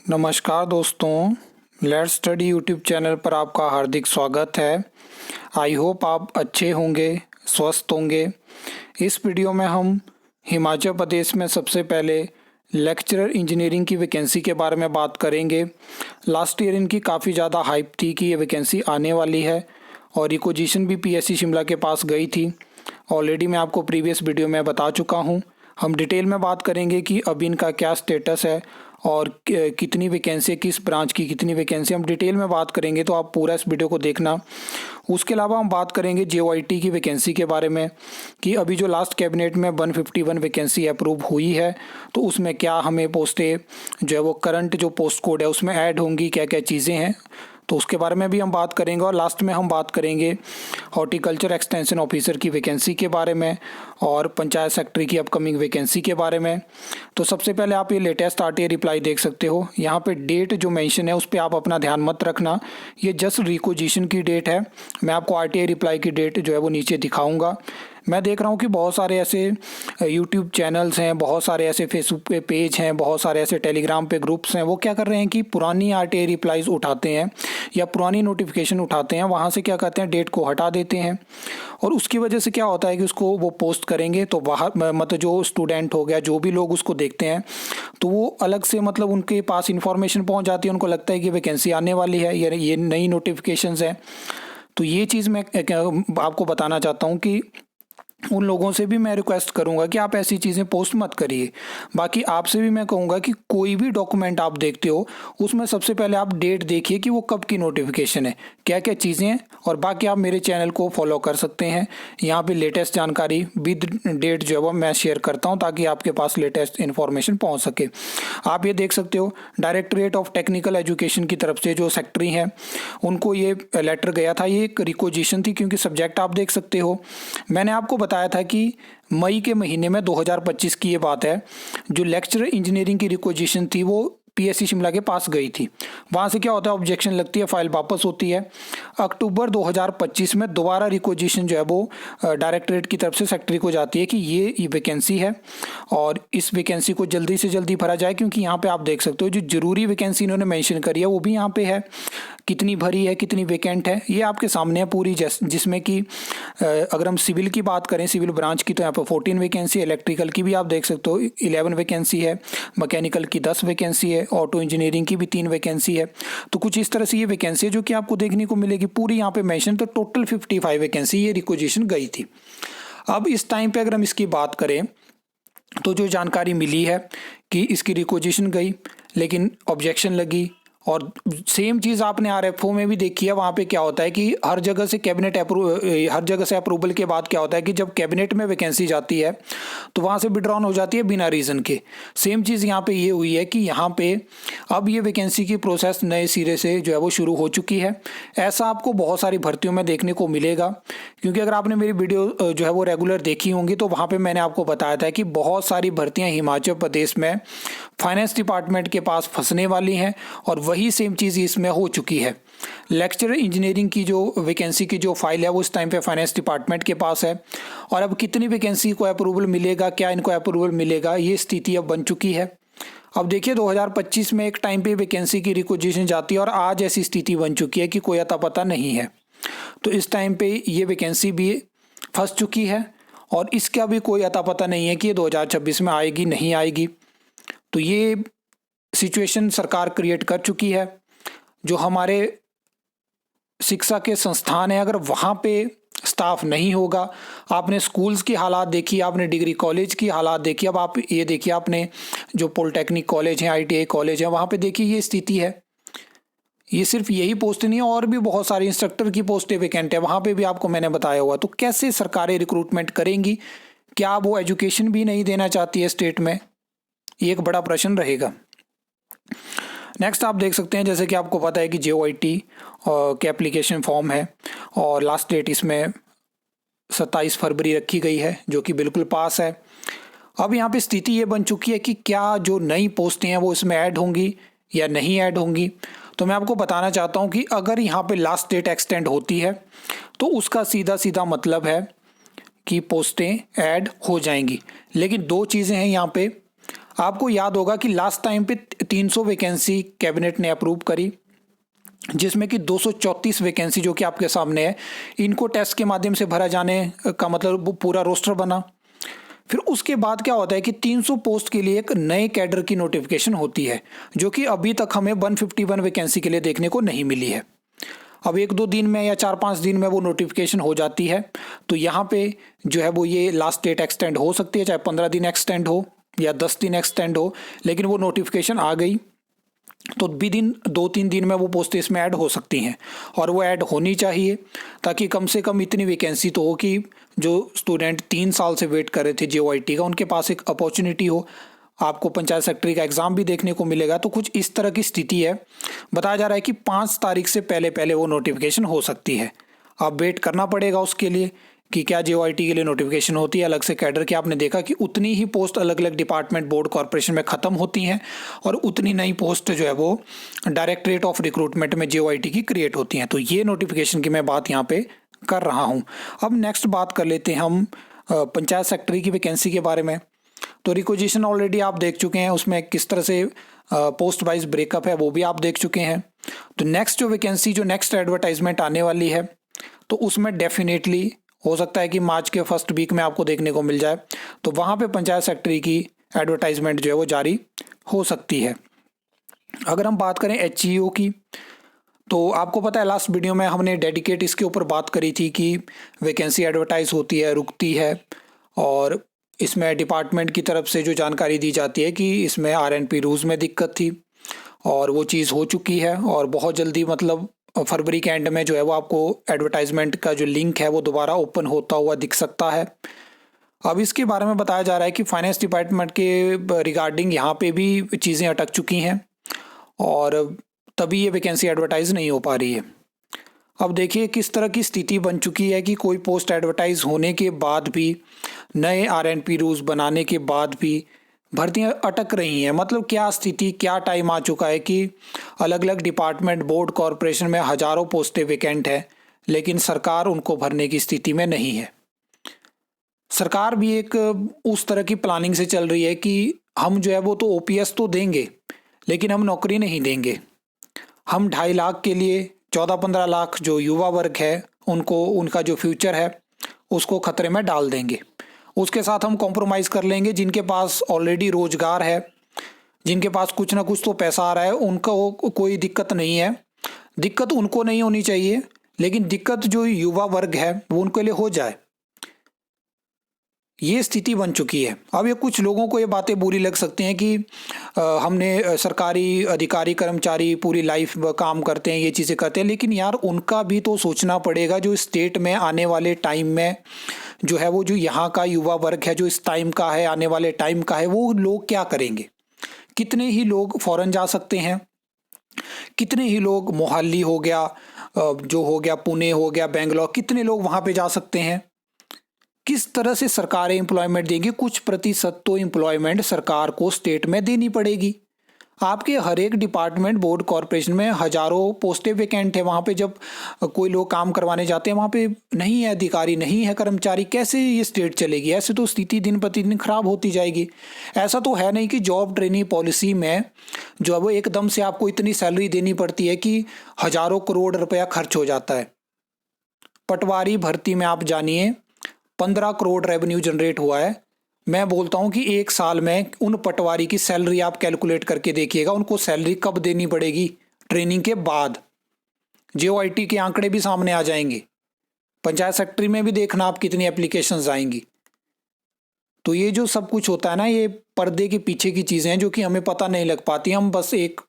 नमस्कार दोस्तों, let's study YouTube channel पर आपका हार्दिक स्वागत है। आई होप आप अच्छे होंगे, स्वस्थ होंगे। इस वीडियो में हम हिमाचल प्रदेश में सबसे पहले लेक्चरर इंजीनियरिंग की वैकेंसी के बारे में बात करेंगे। लास्ट ईयर इनकी काफ़ी ज़्यादा हाइप थी कि ये वैकेंसी आने वाली है और रिक्वेजिशन भी पीएससी शिमला के पास गई थी। ऑलरेडी मैं आपको प्रीवियस वीडियो में बता चुका हूँ। हम डिटेल में बात करेंगे कि अभी इनका क्या स्टेटस है और कितनी वैकेंसी, किस ब्रांच की कितनी वैकेंसी, हम डिटेल में बात करेंगे, तो आप पूरा इस वीडियो को देखना। उसके अलावा हम बात करेंगे जेओआईटी की वैकेंसी के बारे में कि अभी जो लास्ट कैबिनेट में 151 वैकेंसी अप्रूव हुई है, तो उसमें क्या हमें पोस्टें जो है वो करंट जो पोस्ट कोड है उसमें ऐड होंगी, क्या क्या चीज़ें हैं, तो उसके बारे में भी हम बात करेंगे। और लास्ट में हम बात करेंगे हॉर्टिकल्चर एक्सटेंशन ऑफिसर की वैकेंसी के बारे में और पंचायत सेक्रेटरी की अपकमिंग वैकेंसी के बारे में। तो सबसे पहले आप ये लेटेस्ट आरटीआई रिप्लाई देख सकते हो। यहाँ पे डेट जो मेंशन है उस पर आप अपना ध्यान मत रखना, ये जस्ट रिक्वेजिशन की डेट है। मैं आपको आरटीआई रिप्लाई की डेट जो है वो नीचे दिखाऊंगा। मैं देख रहा हूँ कि बहुत सारे ऐसे यूट्यूब चैनल्स हैं, बहुत सारे ऐसे फेसबुक पे पेज हैं, बहुत सारे ऐसे टेलीग्राम पे ग्रुप्स हैं, वो क्या कर रहे हैं कि पुरानी आरटीआई रिप्लाईज उठाते हैं या पुरानी नोटिफिकेशन उठाते हैं, वहाँ से क्या करते हैं डेट को हटा देते हैं। और उसकी वजह से क्या होता है कि उसको वो पोस्ट करेंगे तो बाहर मतलब जो स्टूडेंट हो गया, जो भी लोग उसको देखते हैं, तो वो अलग से मतलब उनके पास इंफॉर्मेशन पहुँच जाती है, उनको लगता है कि वैकेंसी आने वाली है या ये नई नोटिफिकेशंस हैं। तो ये चीज़ मैं आपको बताना चाहता हूँ कि उन लोगों से भी मैं रिक्वेस्ट करूंगा कि आप ऐसी चीज़ें पोस्ट मत करिए। बाकी आपसे भी मैं कहूँगा कि कोई भी डॉक्यूमेंट आप देखते हो उसमें सबसे पहले आप डेट देखिए कि वो कब की नोटिफिकेशन है, क्या क्या चीज़ें हैं। और बाकी आप मेरे चैनल को फॉलो कर सकते हैं, यहाँ पे लेटेस्ट जानकारी विद डेट जो है वो मैं शेयर करता हूँ ताकि आपके पास लेटेस्ट इन्फॉर्मेशन पहुँच सके। आप ये देख सकते हो डायरेक्टरेट ऑफ टेक्निकल एजुकेशन की तरफ से जो सेक्रेटरी हैं उनको ये लेटर गया था। ये एक रिक्वेजिशन थी क्योंकि सब्जेक्ट आप देख सकते हो, मैंने आपको बताया था कि मई के महीने में 2025 की ये बात है, जो लेक्चरर इंजीनियरिंग की रिक्वेजिशन थी वो पीएससी शिमला के पास गई थी। वहाँ से क्या होता है, ऑब्जेक्शन लगती है, फाइल वापस होती है। अक्टूबर 2025 में दोबारा रिक्वेजिशन जो है वो डायरेक्टरेट की तरफ से सेक्रेटरी को जाती है कि ये वैकेंसी है और इस वैकेंसी को जल्दी से जल्दी भरा जाए, क्योंकि यहाँ पे आप देख सकते हो जो जरूरी वैकेंसी इन्होंने मेंशन करी है वो भी यहाँ पे है, कितनी भरी है, कितनी वैकेंट है, ये आपके सामने है पूरी। जिसमें कि अगर हम सिविल की बात करें, सिविल ब्रांच की, तो यहाँ पर 14 वैकेंसी, इलेक्ट्रिकल की भी आप देख सकते हो 11 वैकेंसी है, मैकेनिकल की 10 वैकेंसी है, ऑटो इंजीनियरिंग की भी 3 वैकेंसी है। तो कुछ इस तरह से ये वैकेंसी है जो कि आपको देखने को मिलेगी पूरी यहाँ पे मेंशन। तो टोटल 55 वैकेंसी ये रिक्वेजिशन गई थी। अब इस टाइम पे अगर हम इसकी बात करें तो जो जानकारी मिली है कि इसकी रिक्वेजिशन गई लेकिन ऑब्जेक्शन लगी। और सेम चीज़ आपने आरएफओ में भी देखी है, वहाँ पे क्या होता है कि हर जगह से हर जगह से अप्रूवल के बाद क्या होता है कि जब कैबिनेट में वैकेंसी जाती है तो वहाँ से विड्रॉन हो जाती है बिना रीज़न के। सेम चीज़ यहाँ पे ये हुई है कि यहाँ पे अब ये वैकेंसी की प्रोसेस नए सिरे से जो है वो शुरू हो चुकी है। ऐसा आपको बहुत सारी भर्तियों में देखने को मिलेगा, क्योंकि अगर आपने मेरी वीडियो जो है वो रेगुलर देखी होंगी तो वहाँ पर मैंने आपको बताया था कि बहुत सारी भर्तियाँ हिमाचल प्रदेश में फाइनेंस डिपार्टमेंट के पास फंसने वाली हैं और वही सेम चीज़ इसमें हो चुकी है। लेक्चरर इंजीनियरिंग की जो वैकेंसी की जो फाइल है वो इस टाइम पे फाइनेंस डिपार्टमेंट के पास है और अब कितनी वैकेंसी को अप्रूवल मिलेगा, क्या इनको अप्रूवल मिलेगा, ये स्थिति अब बन चुकी है। अब देखिए 2025 में एक टाइम पे वैकेंसी की रिक्वेजिशन जाती है और आज ऐसी स्थिति बन चुकी है कि कोई अता पता नहीं है। तो इस टाइम पे ये वैकेंसी भी फंस चुकी है और इसका भी कोई अता पता नहीं है कि ये 2026 में आएगी नहीं आएगी। तो ये सिचुएशन सरकार क्रिएट कर चुकी है। जो हमारे शिक्षा के संस्थान है, अगर वहाँ पे स्टाफ नहीं होगा, आपने स्कूल्स की हालात देखी, आपने डिग्री कॉलेज की हालात देखी, अब आप ये देखिए आपने जो पॉलिटेक्निक कॉलेज हैं, आईटीआई कॉलेज हैं, वहाँ पे देखिए ये स्थिति है। ये सिर्फ यही पोस्ट नहीं है, और भी बहुत सारी इंस्ट्रक्टर की पोस्टें वैकेंट है, वहाँ पे भी आपको मैंने बताया हुआ। तो कैसे सरकारें रिक्रूटमेंट करेंगी? क्या वो एजुकेशन भी नहीं देना चाहती है स्टेट में? ये एक बड़ा प्रश्न रहेगा। नेक्स्ट आप देख सकते हैं, जैसे कि आपको पता है कि जेओआईटी के एप्लीकेशन फॉर्म है और लास्ट डेट इसमें 27 फरवरी रखी गई है, जो कि बिल्कुल पास है। अब यहाँ पे स्थिति ये बन चुकी है कि क्या जो नई पोस्टें हैं वो इसमें ऐड होंगी या नहीं ऐड होंगी। तो मैं आपको बताना चाहता हूँ कि अगर यहाँ पे लास्ट डेट एक्सटेंड होती है तो उसका सीधा सीधा मतलब है कि पोस्टें ऐड हो जाएंगी। लेकिन दो चीज़ें हैं यहाँ पे, आपको याद होगा कि लास्ट टाइम पे 300 वैकेंसी कैबिनेट ने अप्रूव करी, जिसमें कि 234 वैकेंसी जो कि आपके सामने है, इनको टेस्ट के माध्यम से भरा जाने का मतलब वो पूरा रोस्टर बना। फिर उसके बाद क्या होता है कि 300 पोस्ट के लिए एक नए कैडर की नोटिफिकेशन होती है, जो कि अभी तक हमें 151 वैकेंसी के लिए देखने को नहीं मिली है। अब 1-2 दिन में या 4-5 दिन में वो नोटिफिकेशन हो जाती है, तो यहाँ पे जो है वो ये लास्ट डेट एक्सटेंड हो सकती है, चाहे 15 दिन एक्सटेंड हो या 10 दिन एक्सटेंड हो, लेकिन वो नोटिफिकेशन आ गई तो भी दिन 2-3 दिन में वो पोस्ट इसमें ऐड हो सकती हैं, और वो ऐड होनी चाहिए ताकि कम से कम इतनी वैकेंसी तो हो कि जो स्टूडेंट 3 साल से वेट कर रहे थे JOIT का, उनके पास एक अपॉर्चुनिटी हो। आपको पंचायत सेक्रेटरी का एग्ज़ाम भी देखने को मिलेगा। तो कुछ इस तरह की स्थिति है। बताया जा रहा है कि 5 तारीख से पहले पहले वो नोटिफिकेशन हो सकती है। अब वेट करना पड़ेगा उसके लिए कि क्या JOIT के लिए नोटिफिकेशन होती है अलग से कैडर की। आपने देखा कि उतनी ही पोस्ट अलग अलग डिपार्टमेंट, बोर्ड, कॉर्पोरेशन में ख़त्म होती हैं, और उतनी नई पोस्ट जो है वो डायरेक्टरेट ऑफ रिक्रूटमेंट में JOIT की क्रिएट होती हैं। तो ये नोटिफिकेशन की मैं बात यहाँ पे कर रहा हूँ। अब नेक्स्ट बात कर लेते हैं हम पंचायत सेक्रेटरी की वैकेंसी के बारे में। तो रिक्वेजिशन ऑलरेडी आप देख चुके हैं, उसमें किस तरह से पोस्ट वाइज ब्रेकअप है वो भी आप देख चुके हैं। तो नेक्स्ट जो वैकेंसी, जो नेक्स्ट एडवर्टाइजमेंट आने वाली है, तो उसमें डेफिनेटली हो सकता है कि मार्च के फर्स्ट वीक में आपको देखने को मिल जाए। तो वहाँ पे पंचायत सेक्रेटरी की एडवर्टाइजमेंट जो है वो जारी हो सकती है। अगर हम बात करें HEO की, तो आपको पता है लास्ट वीडियो में हमने डेडिकेट इसके ऊपर बात करी थी कि वैकेंसी एडवर्टाइज होती है, रुकती है, और इसमें डिपार्टमेंट की तरफ से जो जानकारी दी जाती है कि इसमें RNP रूल्स में दिक्कत थी, और वो चीज़ हो चुकी है, और बहुत जल्दी मतलब फरवरी के एंड में जो है वो आपको एडवर्टाइजमेंट का जो लिंक है वो दोबारा ओपन होता हुआ दिख सकता है। अब इसके बारे में बताया जा रहा है कि फाइनेंस डिपार्टमेंट के रिगार्डिंग यहाँ पे भी चीज़ें अटक चुकी हैं, और तभी ये वैकेंसी एडवर्टाइज नहीं हो पा रही है। अब देखिए किस तरह की स्थिति बन चुकी है कि कोई पोस्ट एडवर्टाइज होने के बाद भी, नए RNP रूल्स बनाने के बाद भी भर्तियां अटक रही हैं। मतलब क्या स्थिति, क्या टाइम आ चुका है कि अलग अलग डिपार्टमेंट, बोर्ड, कॉरपोरेशन में हज़ारों पोस्टें वैकेंट हैं, लेकिन सरकार उनको भरने की स्थिति में नहीं है। सरकार भी एक उस तरह की प्लानिंग से चल रही है कि हम जो है वो तो OPS तो देंगे, लेकिन हम नौकरी नहीं देंगे। हम 2.5 लाख के लिए 14-15 लाख जो युवा वर्ग है उनको, उनका जो फ्यूचर है उसको खतरे में डाल देंगे। उसके साथ हम कॉम्प्रोमाइज़ कर लेंगे जिनके पास ऑलरेडी रोजगार है, जिनके पास कुछ ना कुछ तो पैसा आ रहा है, उनको कोई दिक्कत नहीं है। दिक्कत उनको नहीं होनी चाहिए, लेकिन दिक्कत जो युवा वर्ग है वो उनके लिए हो जाए। ये स्थिति बन चुकी है। अब ये कुछ लोगों को ये बातें बुरी लग सकती हैं कि हमने सरकारी अधिकारी, कर्मचारी पूरी लाइफ काम करते हैं, ये चीज़ें करते हैं, लेकिन यार उनका भी तो सोचना पड़ेगा। जो स्टेट में आने वाले टाइम में जो है वो, जो यहाँ का युवा वर्ग है, जो इस टाइम का है, आने वाले टाइम का है, वो लोग क्या करेंगे। कितने ही लोग फॉरेन जा सकते हैं, कितने ही लोग मोहाली हो गया, जो हो गया पुणे हो गया, बेंगलोर, कितने लोग वहाँ पे जा सकते हैं। किस तरह से सरकारें एम्प्लॉयमेंट देंगी। कुछ प्रतिशत तो एम्प्लॉयमेंट सरकार को स्टेट में देनी पड़ेगी। आपके हर एक डिपार्टमेंट, बोर्ड, कॉरपोरेशन में हजारों पोस्टें वैकेंट है। वहाँ पे जब कोई लोग काम करवाने जाते हैं, वहाँ पे नहीं है अधिकारी, नहीं है कर्मचारी, कैसे ये स्टेट चलेगी। ऐसे तो स्थिति दिन प्रतिदिन खराब होती जाएगी। ऐसा तो है नहीं कि जॉब ट्रेनिंग पॉलिसी में जो है वो एकदम से आपको इतनी सैलरी देनी पड़ती है कि हजारों करोड़ रुपया खर्च हो जाता है। पटवारी भर्ती में आप जानिए 15 करोड़ रेवेन्यू जनरेट हुआ है। मैं बोलता हूं कि 1 साल में उन पटवारी की सैलरी आप कैलकुलेट करके देखिएगा, उनको सैलरी कब देनी पड़ेगी ट्रेनिंग के बाद। JOIT के आंकड़े भी सामने आ जाएंगे। पंचायत सेक्रेटरी में भी देखना आप कितनी एप्लीकेशंस आएंगी। तो ये जो सब कुछ होता है ना, ये पर्दे के पीछे की चीज़ें हैं जो कि हमें पता नहीं लग पाती। हम बस एक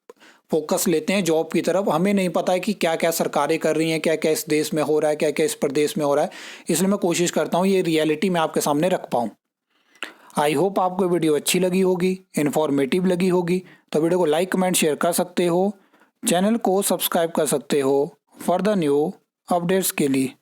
फोकस लेते हैं जॉब की तरफ, हमें नहीं पता है कि क्या क्या सरकारें कर रही हैं, क्या क्या इस देश में हो रहा है, क्या क्या इस प्रदेश में हो रहा है। इसलिए मैं कोशिश करता हूँ ये रियलिटी मैं आपके सामने रख पाऊँ। आई होप आपको वीडियो अच्छी लगी होगी, इन्फॉर्मेटिव लगी होगी। तो वीडियो को लाइक, कमेंट, शेयर कर सकते हो। चैनल को सब्सक्राइब कर सकते हो फॉर द न्यू अपडेट्स के लिए।